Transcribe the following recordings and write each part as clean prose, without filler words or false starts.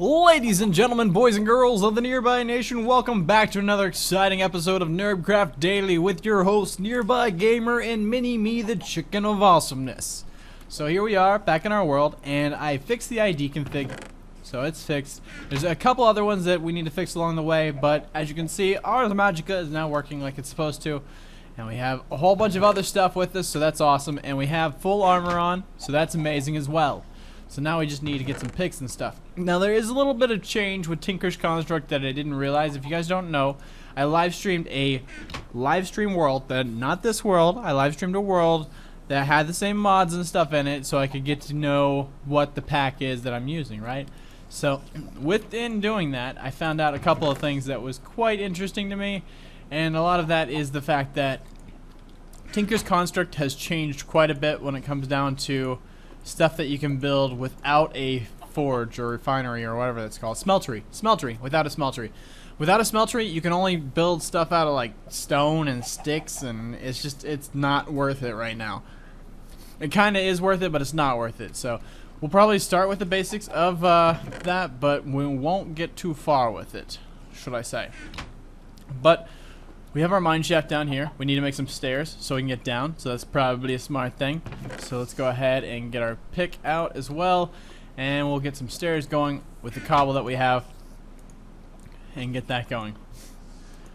Ladies and gentlemen, boys and girls of the Nearby Nation, welcome back to another exciting episode of NerbCraft Daily with your host, Nearby Gamer, and Mini-Me, the Chicken of Awesomeness. So here we are, back in our world, and I fixed the ID config, so it's fixed. There's a couple other ones that we need to fix along the way, but as you can see, Ars Magica is now working like it's supposed to. And we have a whole bunch of other stuff with us, so that's awesome. And we have full armor on, so that's amazing as well. So now we just need to get some picks and stuff. Now there is a little bit of change with Tinker's Construct that I didn't realize. If you guys don't know, I live streamed a live stream world, not this world. I live streamed a world that had the same mods and stuff in it, so I could get to know what the pack is that I'm using, right? So within doing that, I found out a couple of things that was quite interesting to me, and a lot of that is the fact that Tinker's Construct has changed quite a bit when it comes down to stuff that you can build without a forge or refinery or whatever that's called. Smeltery. Without a smeltery. Without a smeltery, you can only build stuff out of like stone and sticks, and it's not worth it right now. It kind of is worth it, but it's not worth it. So we'll probably start with the basics of that, but we won't get too far with it, should I say. But we have our mine shaft down here. We need to make some stairs so we can get down, so that's probably a smart thing. So let's go ahead and get our pick out as well, and we'll get some stairs going with the cobble that we have and get that going.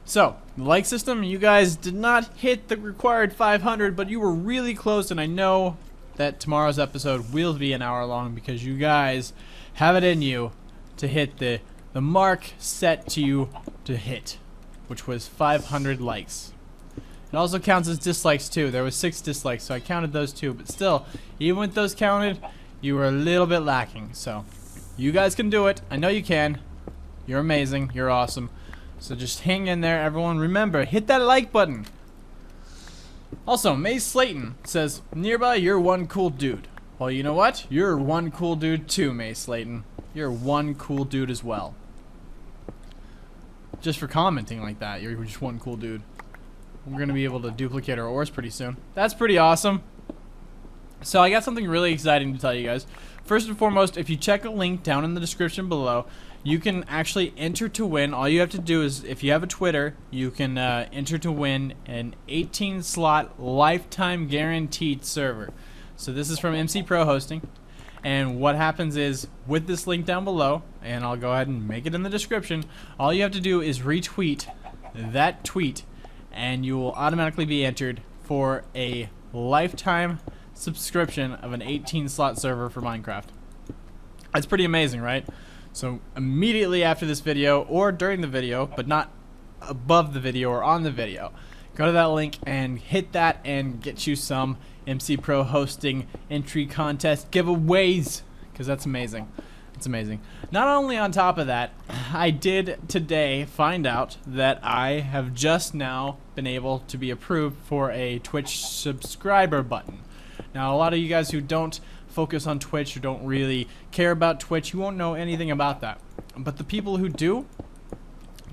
So, the like system, you guys did not hit the required 500, but you were really close, and I know that tomorrow's episode will be an hour long because you guys have it in you to hit the mark set to you to hit, which was 500 likes. It also counts as dislikes too. There was 6 dislikes, so I counted those too. But still, even with those counted, you were a little bit lacking. So, you guys can do it. I know you can. You're amazing. You're awesome. So just hang in there, everyone. Remember, hit that like button. Also, May Slayton says, "Nearby, you're one cool dude." Well, you know what? You're one cool dude too, May Slayton. You're one cool dude as well. Just for commenting like that, you're just one cool dude. We're going to be able to duplicate our ores pretty soon. That's pretty awesome. So I got something really exciting to tell you guys. First and foremost, if you check a link down in the description below, you can actually enter to win. All you have to do is, if you have a Twitter, you can enter to win an 18-slot lifetime guaranteed server. So this is from MC Pro Hosting. And what happens is, with this link down below, and I'll go ahead and make it in the description, all you have to do is retweet that tweet, and you will automatically be entered for a lifetime subscription of an 18-slot server for Minecraft. That's pretty amazing, right? So immediately after this video, or during the video, but not above the video or on the video, go to that link and hit that and get you some MC Pro Hosting entry contest giveaways, because that's amazing. It's amazing. Not only on top of that, I did today find out that I have just now been able to be approved for a Twitch subscriber button. Now, a lot of you guys who don't focus on Twitch or don't really care about Twitch, you won't know anything about that. But the people who do,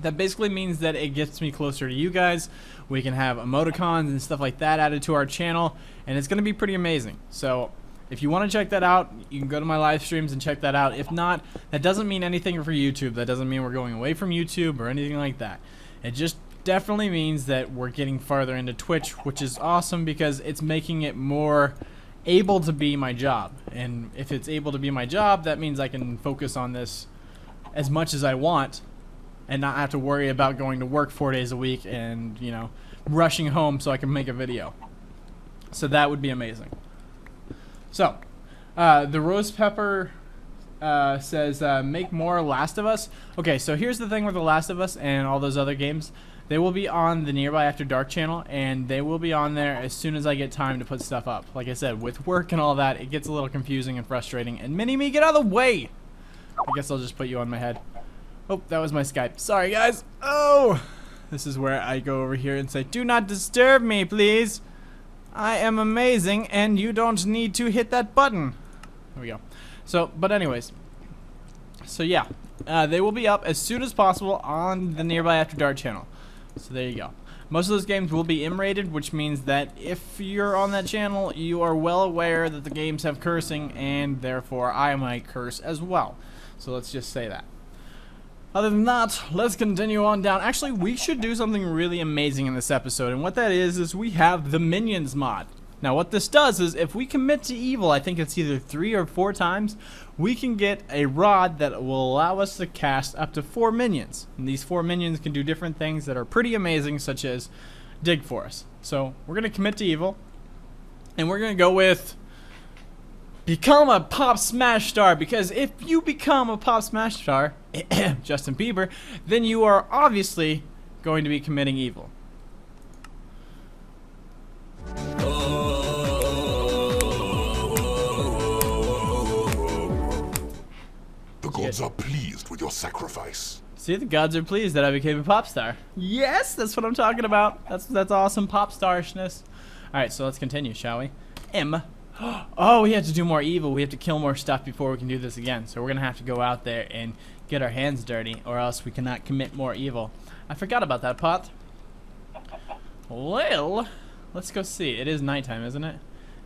that basically means that it gets me closer to you guys. We can have emoticons and stuff like that added to our channel, and it's going to be pretty amazing. So if you want to check that out, you can go to my live streams and check that out. If not, that doesn't mean anything for YouTube. That doesn't mean we're going away from YouTube or anything like that. It just definitely means that we're getting farther into Twitch, which is awesome because it's making it more able to be my job. And if it's able to be my job, that means I can focus on this as much as I want and not have to worry about going to work 4 days a week and, you know, rushing home so I can make a video. So that would be amazing. So, the Rose Pepper says, make more Last of Us. Okay, so here's the thing with The Last of Us and all those other games. They will be on the Nearby After Dark channel, and they will be on there as soon as I get time to put stuff up. Like I said, with work and all that, it gets a little confusing and frustrating. And Mini-Me, get out of the way! I guess I'll just put you on my head. Oh, that was my Skype. Sorry, guys. Oh! This is where I go over here and say, do not disturb me, please. I am amazing, and you don't need to hit that button. There we go. So, but anyways. So, yeah. They will be up as soon as possible on the Nearby After Dark channel. So, there you go. Most of those games will be M-rated, which means that if you're on that channel, you are well aware that the games have cursing, and therefore I might curse as well. So let's just say that. Other than that, let's continue on down. Actually, we should do something really amazing in this episode, and what that is we have the Minions mod. Now what this does is, if we commit to evil, I think it's either 3 or 4 times, we can get a rod that will allow us to cast up to 4 minions. And these 4 minions can do different things that are pretty amazing, such as dig for us. So we're going to commit to evil, and we're going to go with become a pop smash star, because if you become a pop smash star, Justin Bieber, then you are obviously going to be committing evil. The gods are pleased with your sacrifice. See, the gods are pleased that I became a pop star. Yes, that's what I'm talking about. That's awesome pop starishness. Alright, so let's continue, shall we? Oh, we have to do more evil. We have to kill more stuff before we can do this again. So we're going to have to go out there and get our hands dirty, or else we cannot commit more evil. I forgot about that, Pot. Well, let's go see. It is nighttime, isn't it?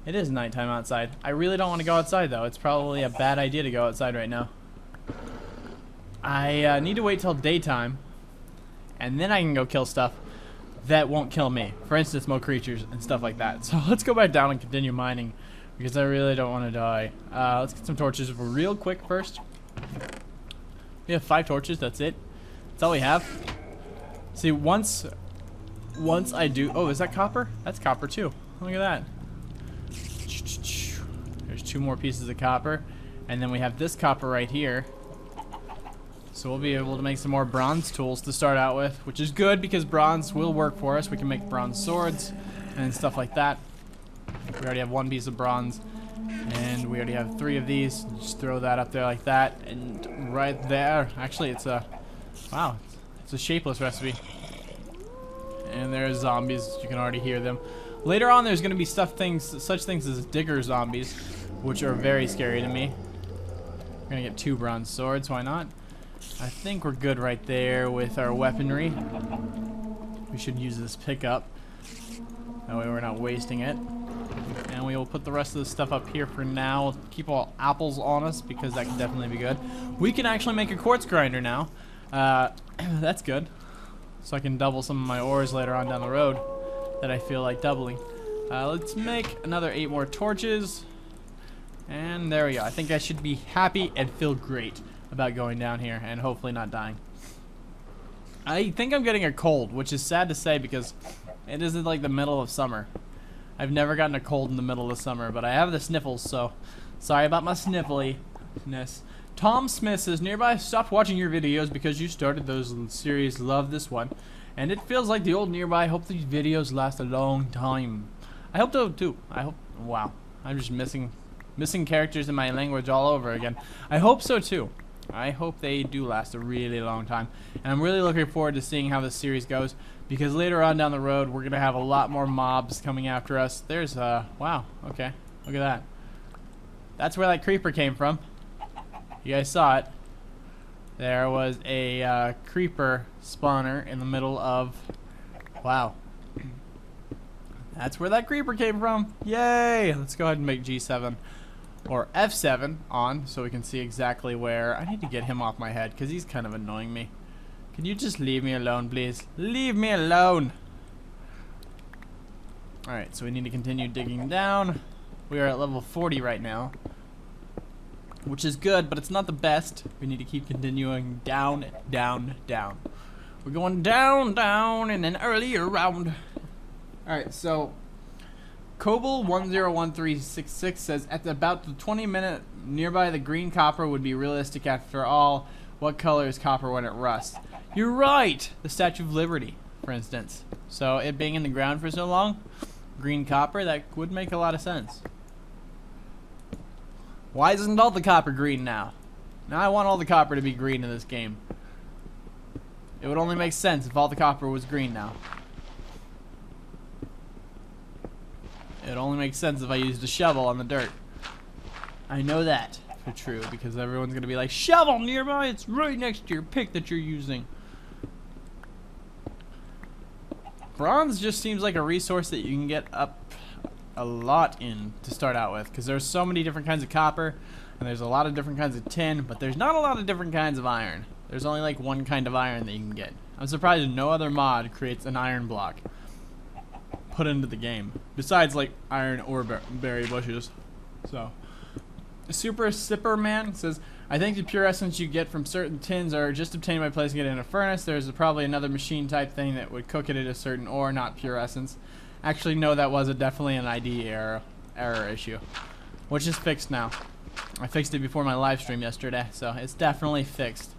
It is nighttime outside. I really don't want to go outside, though. It's probably a bad idea to go outside right now. I need to wait till daytime, and then I can go kill stuff that won't kill me. For instance, more creatures and stuff like that. So let's go back down and continue mining, because I really don't want to die. Let's get some torches real quick first. We have 5 torches, that's it. That's all we have. See, once I do... Oh, is that copper? That's copper too. Look at that. There's 2 more pieces of copper. And then we have this copper right here. So we'll be able to make some more bronze tools to start out with, which is good because bronze will work for us. We can make bronze swords and stuff like that. We already have 1 piece of bronze, and we already have 3 of these. Just throw that up there like that, and right there, actually it's a, wow, it's a shapeless recipe. And there's zombies, you can already hear them. Later on there's going to be such things as digger zombies, which are very scary to me. We're going to get 2 bronze swords, why not? I think we're good right there with our weaponry. We should use this pickup. That way we're not wasting it. And we will put the rest of the stuff up here for now. Keep all apples on us because that can definitely be good. We can actually make a quartz grinder now. That's good. So I can double some of my ores later on down the road that I feel like doubling. Let's make another 8 more torches. And there we go. I think I should be happy and feel great about going down here and hopefully not dying. I think I'm getting a cold, which is sad to say because it isn't like the middle of summer. I've never gotten a cold in the middle of summer, but I have the sniffles, so sorry about my sniffliness. Tom Smith says, Nearby stopped watching your videos because you started those series, love this one. And it feels like the old Nearby, hope these videos last a long time. I hope so too. I hope, wow, I'm just missing characters in my language all over again. I hope so too. I hope they do last a really long time. And I'm really looking forward to seeing how this series goes, because later on down the road, we're going to have a lot more mobs coming after us. There's, wow, okay, look at that. That's where that creeper came from. You guys saw it. There was a creeper spawner in the middle of, wow. That's where that creeper came from. Yay! Let's go ahead and make G7. Or F7 on, so we can see exactly where. I need to get him off my head, because he's kind of annoying me. Can you just leave me alone, please? Leave me alone! Alright, so we need to continue digging down. We are at level 40 right now, which is good, but it's not the best. We need to keep continuing down, down, down. We're going down, down, in an earlier round. Alright, so Cobble101366 says, at about the 20-minute nearby, the green copper would be realistic after all. What color is copper when it rusts? You're right! The Statue of Liberty, for instance. So it being in the ground for so long, green copper, that would make a lot of sense. Why isn't all the copper green now? Now I want all the copper to be green in this game. It would only make sense if all the copper was green now. It only makes sense if I used a shovel on the dirt. I know that for true, because everyone's going to be like, shovel nearby, it's right next to your pick that you're using. Bronze just seems like a resource that you can get up a lot in to start out with, because there's so many different kinds of copper, And there's a lot of different kinds of tin, but there's not a lot of different kinds of iron. There's only like one kind of iron that you can get. I'm surprised no other mod creates an iron block put into the game, besides like iron ore berry bushes. So, Super Sipper Man says, I think the pure essence you get from certain tins are just obtained by placing it in a furnace. There's probably another machine type thing that would cook it at a certain ore, not pure essence. Actually, no, that was definitely an ID error issue, which is fixed now. I fixed it before my live stream yesterday, so it's definitely fixed.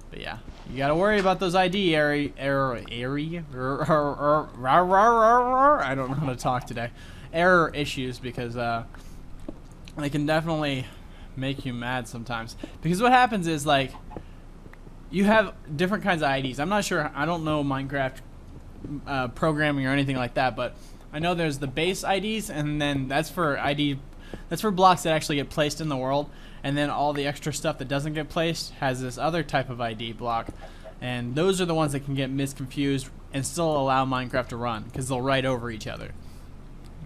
But yeah, you gotta worry about those ID I don't know how to talk today. Error issues, because they can definitely make you mad sometimes. Because what happens is, like, you have different kinds of IDs. I'm not sure, I don't know Minecraft programming or anything like that, but I know there's the base IDs, and then that's for blocks that actually get placed in the world, and then all the extra stuff that doesn't get placed has this other type of ID block, and those are the ones that can get misconfused and still allow Minecraft to run, because they'll write over each other.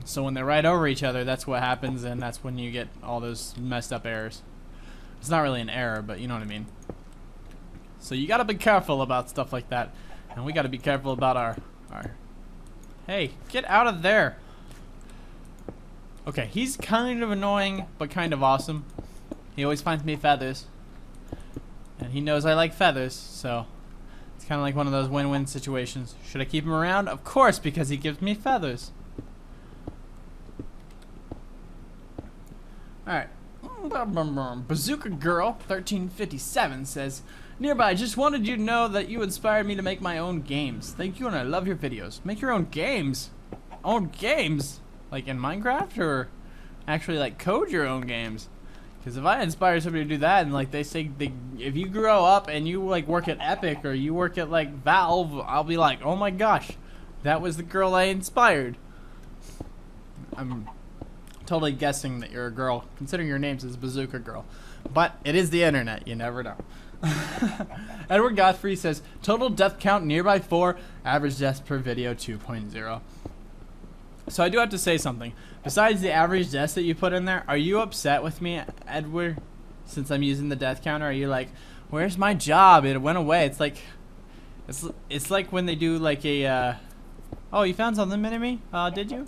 So when they write over each other, that's what happens, and that's when you get all those messed up errors. It's not really an error, but you know what I mean. So you gotta be careful about stuff like that, and we gotta be careful about our Hey, get out of there. Okay, he's kind of annoying, but kind of awesome. He always finds me feathers. And he knows I like feathers, so it's kind of like one of those win-win situations. Should I keep him around? Of course, because he gives me feathers. Alright. Bazooka Girl 1357 says, Nearby, I just wanted you to know that you inspired me to make my own games. Thank you, and I love your videos. Make your own games? Own games? Like in Minecraft, or actually like code your own games? Because if I inspire somebody to do that, and like they say, if you grow up and you like work at Epic or you work at like Valve, I'll be like, oh my gosh, that was the girl I inspired. I'm totally guessing that you're a girl, considering your name says Bazooka Girl. But it is the internet, you never know. Edward Godfrey says, total death count nearby 4, average deaths per video 2.0. So I do have to say something. Besides the average deaths that you put in there, are you upset with me, Edward? Since I'm using the death counter, are you like, where's my job? It went away. It's like, it's like when they do like a, oh, you found something, Mini-Me? Did you?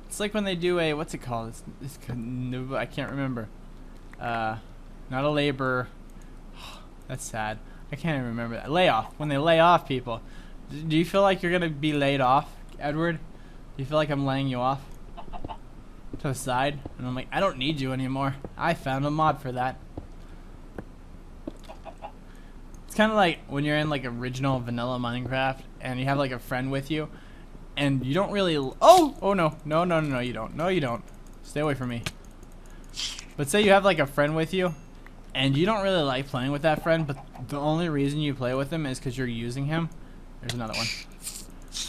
It's like when they do a, what's it called? I can't remember. Not a labor. That's sad. I can't even remember that. Layoff. When they lay off people. Do you feel like you're going to be laid off, Edward? Do you feel like I'm laying you off to the side? And I'm like, I don't need you anymore. I found a mod for that. It's kind of like when you're in like original vanilla Minecraft and you have like a friend with you and you don't really... Oh no. No, you don't. No, you don't. Stay away from me. But say you have like a friend with you and you don't really like playing with that friend, but the only reason you play with him is because you're using him. There's another one.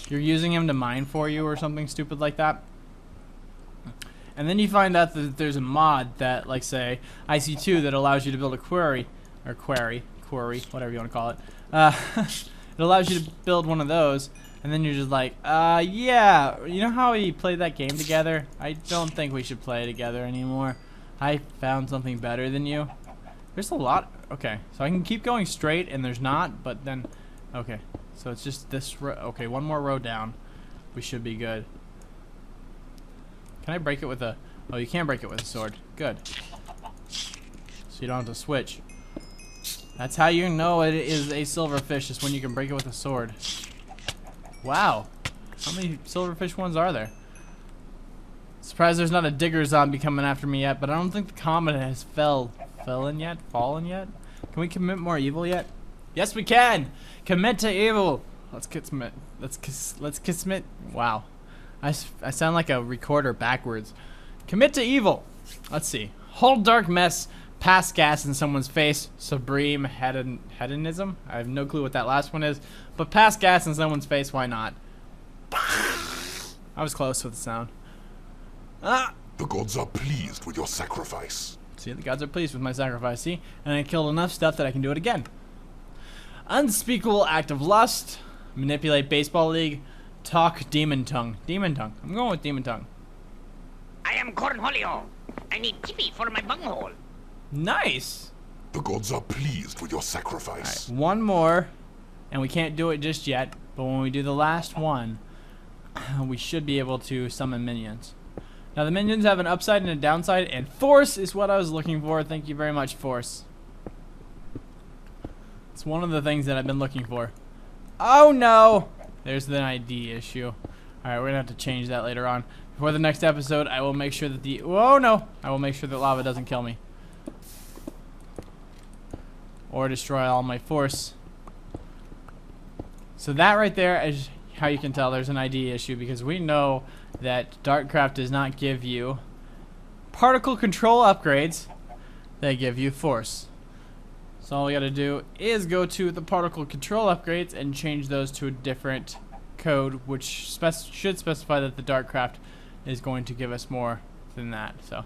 You're using him to mine for you or something stupid like that. And then you find out that there's a mod that, like say, IC2 that allows you to build a quarry, whatever you want to call it. It allows you to build one of those, and then you're just like, yeah, you know how we played that game together? I don't think we should play together anymore. I found something better than you. There's a lot. Okay, so I can keep going straight, and there's not, but then, okay. So it's just this row. Okay, one more row down. We should be good. Can I break it with a... Oh, you can break it with a sword. Good. So you don't have to switch. That's how you know it is a silverfish, is when you can break it with a sword. Wow. How many silverfish ones are there? Surprised there's not a digger zombie coming after me yet, but I don't think the comet has fallen yet? Can we commit more evil yet? Yes, we can! Commit to evil! Let's commit. Let's commit. Wow. I sound like a recorder backwards. Commit to evil! Let's see. Hold dark mess. Pass gas in someone's face. Supreme hedonism? I have no clue what that last one is. But pass gas in someone's face, why not? I was close with the sound. Ah! The gods are pleased with your sacrifice. See, the gods are pleased with my sacrifice, see? And I killed enough stuff that I can do it again. Unspeakable act of lust. Manipulate baseball league. Talk demon tongue. Demon tongue. I'm going with demon tongue. I am Cornholio. I need tippy for my bunghole. Nice. The gods are pleased with your All sacrifice. right, one more, and we can't do it just yet. But when we do the last one, we should be able to summon minions. Now the minions have an upside and a downside, and force is what I was looking for. Thank you very much, force. It's one of the things that I've been looking for. Oh no! There's the ID issue. Alright, we're gonna have to change that later on. Before the next episode, I will make sure that the... Oh no! I will make sure that lava doesn't kill me. Or destroy all my force. So that right there is how you can tell there's an ID issue, because we know that NerbCraft does not give you particle control upgrades. They give you force. So all we gotta do is go to the particle control upgrades and change those to a different code, which should specify that the NerbCraft is going to give us more than that. So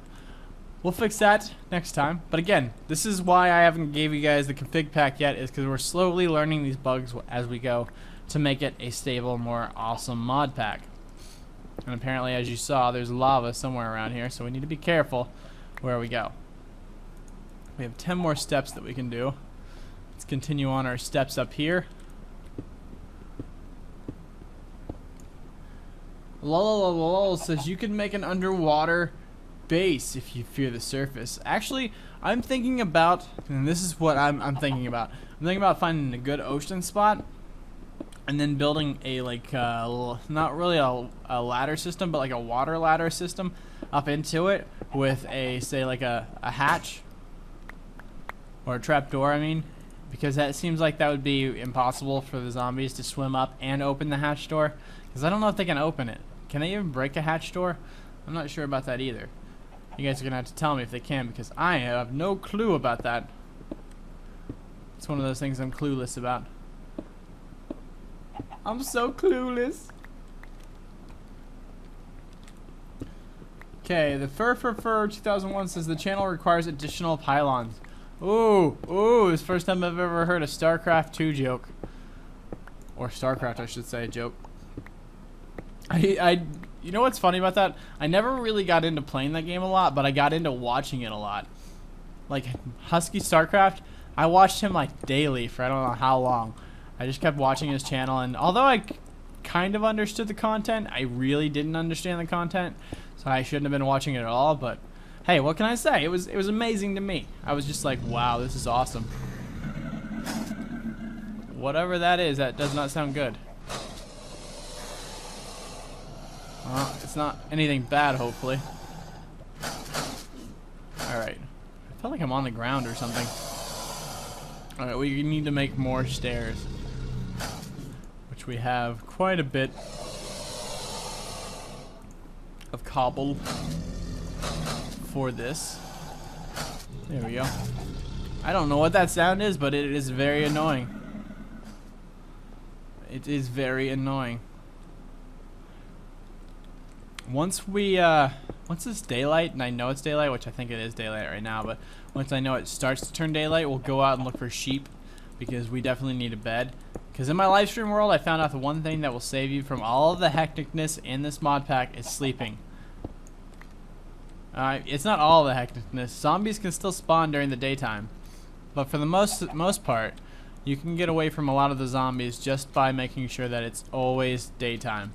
we'll fix that next time. But again, this is why I haven't gave you guys the config pack yet, is because we're slowly learning these bugs as we go to make it a stable, more awesome mod pack. And apparently, as you saw, there's lava somewhere around here, so we need to be careful where we go. We have 10 more steps that we can do. Let's continue on our steps up here. Lol says you can make an underwater base if you fear the surface. Actually, I'm thinking about, and this is what I'm thinking about. I'm thinking about finding a good ocean spot and then building a not really a ladder system, but like a water ladder system up into it with a, say, like a hatch or a trap door, I mean, because that seems like that would be impossible for the zombies to swim up and open the hatch door, because I don't know if they can open it. Can they even break a hatch door? I'm not sure about that either. You guys are gonna have to tell me if they can, because I have no clue about that. It's one of those things I'm clueless about. I'm so clueless. Okay, the Fur 2001 says the channel requires additional pylons. Ooh, it's the first time I've ever heard a StarCraft 2 joke. Or StarCraft, I should say, joke. You know what's funny about that? I never really got into playing that game a lot, but I got into watching it a lot. Like, Husky StarCraft, I watched him like daily for I don't know how long. I just kept watching his channel, and although I kind of understood the content, I really didn't understand the content, so I shouldn't have been watching it at all. But hey, what can I say? It was amazing to me. I was just like, wow, this is awesome. Whatever that is, that does not sound good. Well, it's not anything bad, hopefully. Alright. I feel like I'm on the ground or something. Alright, we need to make more stairs. Which we have quite a bit of cobble for this. There we go. I don't know what that sound is, but it is very annoying. It is very annoying. Once it's daylight, and I know it's daylight, which I think it is daylight right now, but once I know it starts to turn daylight, we'll go out and look for sheep, because we definitely need a bed. Because in my live stream world, I found out the one thing that will save you from all of the hecticness in this mod pack is sleeping. It's not all the hecticness. Zombies can still spawn during the daytime, but for the most part, you can get away from a lot of the zombies just by making sure that it's always daytime.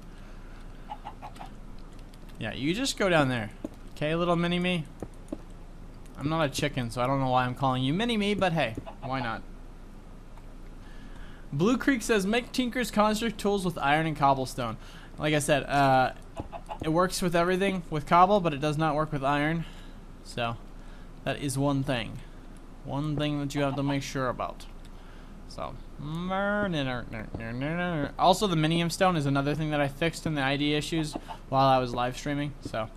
Yeah, you just go down there. Okay, little mini-me? I'm not a chicken, so I don't know why I'm calling you mini-me, but hey, why not? Blue Creek says, make Tinker's construct tools with iron and cobblestone. Like I said, it works with everything with cobble, but it does not work with iron. So, that is one thing. One thing that you have to make sure about. So, also the minium stone is another thing that I fixed in the ID issues while I was live streaming. So,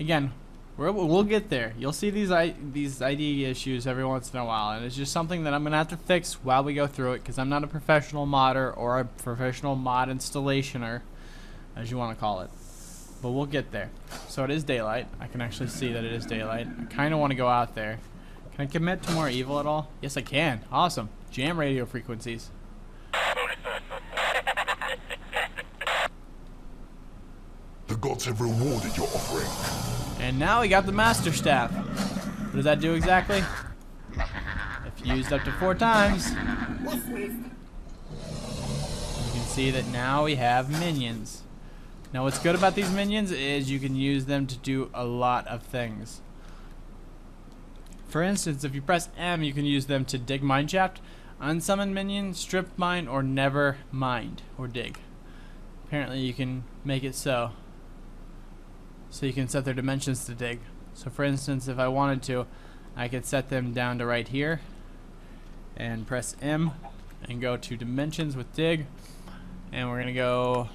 again, we'll get there. You'll see these ID issues every once in a while, and it's just something that I'm gonna have to fix while we go through it, because I'm not a professional modder or a professional mod installationer, as you want to call it. But we'll get there. So it is daylight. I can actually see that it is daylight. I kind of want to go out there. Can I commit to more evil at all? Yes, I can. Awesome. Jam radio frequencies. The gods have rewarded your offering. And now we got the Master Staff. What does that do exactly? fused up to 4 times. You can see that now we have minions. Now what's good about these minions is you can use them to do a lot of things. For instance, if you press M, you can use them to dig mineshaft, unsummon minion, strip mine, or never mined or dig. Apparently you can make it so you can set their dimensions to dig. So for instance, if I wanted to, I could set them down to right here and press M and go to dimensions with dig, and we're gonna go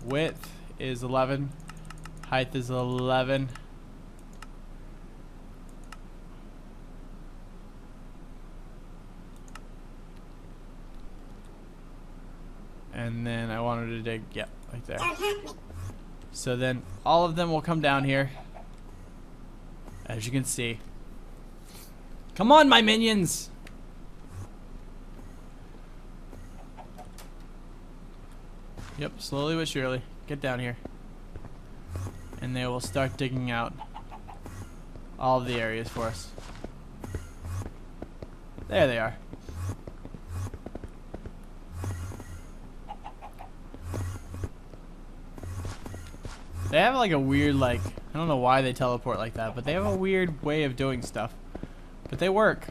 width is 11, height is 11, and then I wanted to dig, yeah, like there. So then all of them will come down here, as you can see. Come on, my minions! Yep, slowly but surely. Get down here. And they will start digging out all of the areas for us. There they are. They have like a weird, like, I don't know why they teleport like that, but they have a weird way of doing stuff. But they work.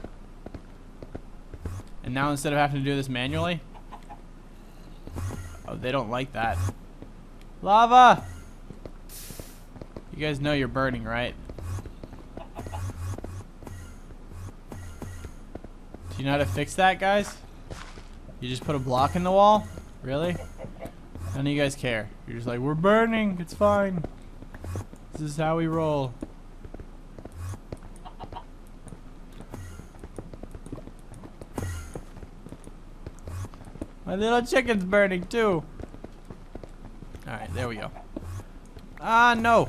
And now instead of having to do this manually, oh, they don't like that. Lava! You guys know you're burning, right? Do you know how to fix that, guys? You just put a block in the wall? Really? None of you guys care. You're just like, we're burning, it's fine. This is how we roll. My little chicken's burning too. Alright, there we go. Ah, no.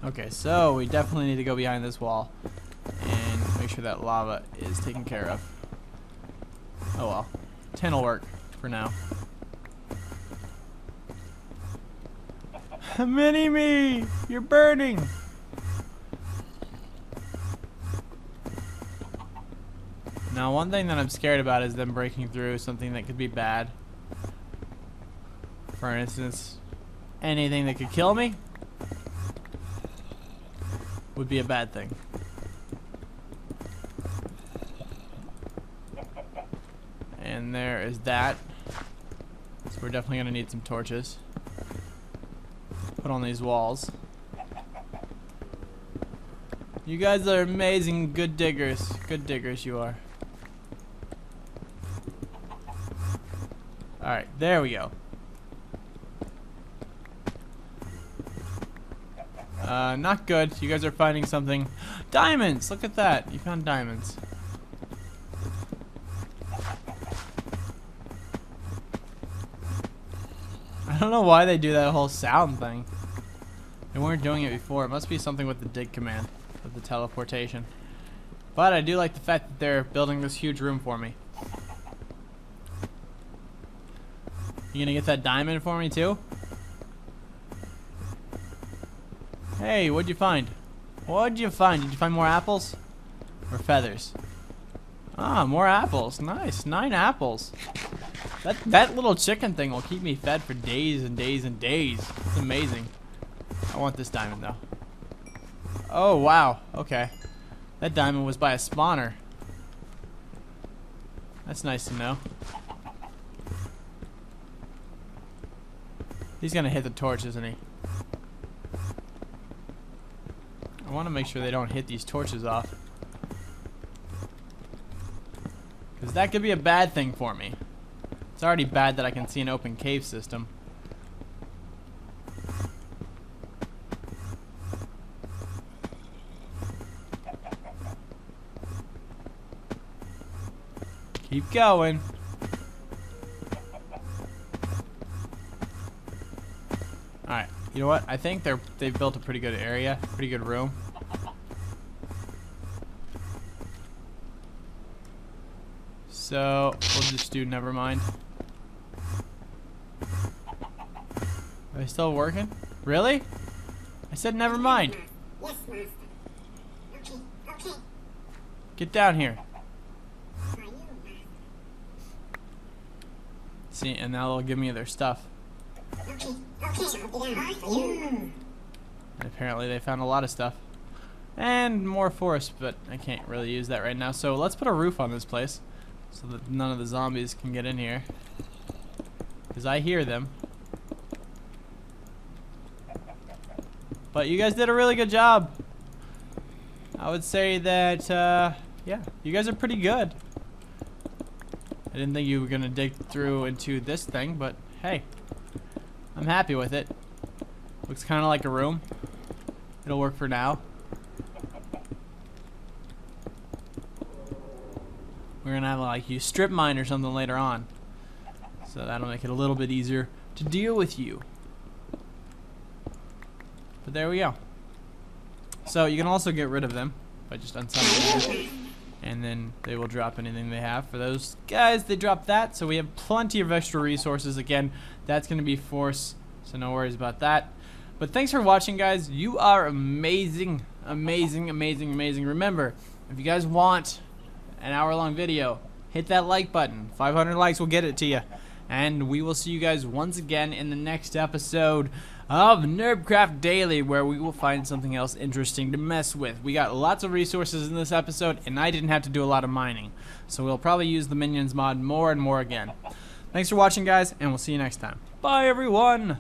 Okay, so we definitely need to go behind this wall and make sure that lava is taken care of. Oh well. 10 will work for now. Mini-me! You're burning! Now, one thing that I'm scared about is them breaking through something that could be bad. For instance, anything that could kill me would be a bad thing. And there is that. So we're definitely gonna need some torches. Put on these walls. You guys are amazing, good diggers. Good diggers you are. Alright, there we go. Not good. You guys are finding something. Diamonds! Look at that. You found diamonds. I don't know why they do that whole sound thing. They weren't doing it before. It must be something with the dig command of the teleportation. But I do like the fact that they're building this huge room for me. You gonna get that diamond for me too? Hey, what'd you find? What'd you find? Did you find more apples? Or feathers? Ah, more apples. Nice. 9 apples. That little chicken thing will keep me fed for days and days and days. It's amazing. I want this diamond though. Oh, wow. Okay. That diamond was by a spawner. That's nice to know. He's gonna hit the torch, isn't he? I want to make sure they don't hit these torches off. Because that could be a bad thing for me. It's already bad that I can see an open cave system. Keep going. Alright, you know what? I think they've built a pretty good area, pretty good room. So we'll just do never mind. they still working? Really? I said never mind. Yes, master. Okay. Get down here. For you, master. See, and now they'll give me their stuff. Okay, I'll be down. For you. And apparently they found a lot of stuff. And more forest, but I can't really use that right now. So let's put a roof on this place so that none of the zombies can get in here. Because I hear them. But you guys did a really good job. I would say that, yeah, you guys are pretty good. I didn't think you were going to dig through into this thing, but hey, I'm happy with it. Looks kind of like a room. It'll work for now. We're going to have like you strip mine or something later on. So that'll make it a little bit easier to deal with you. But there we go. So you can also get rid of them by just unsummoning them. And then they will drop anything they have. For those guys, they drop that. So we have plenty of extra resources. Again, that's going to be force. So no worries about that. But thanks for watching, guys. You are amazing. Amazing, amazing, amazing. Remember, if you guys want an hour-long video, hit that like button. 500 likes will get it to you. And we will see you guys once again in the next episode of NerbCraft Daily, where we will find something else interesting to mess with. We got lots of resources in this episode, and I didn't have to do a lot of mining. So we'll probably use the minions mod more and more again. Thanks for watching, guys, and we'll see you next time. Bye, everyone!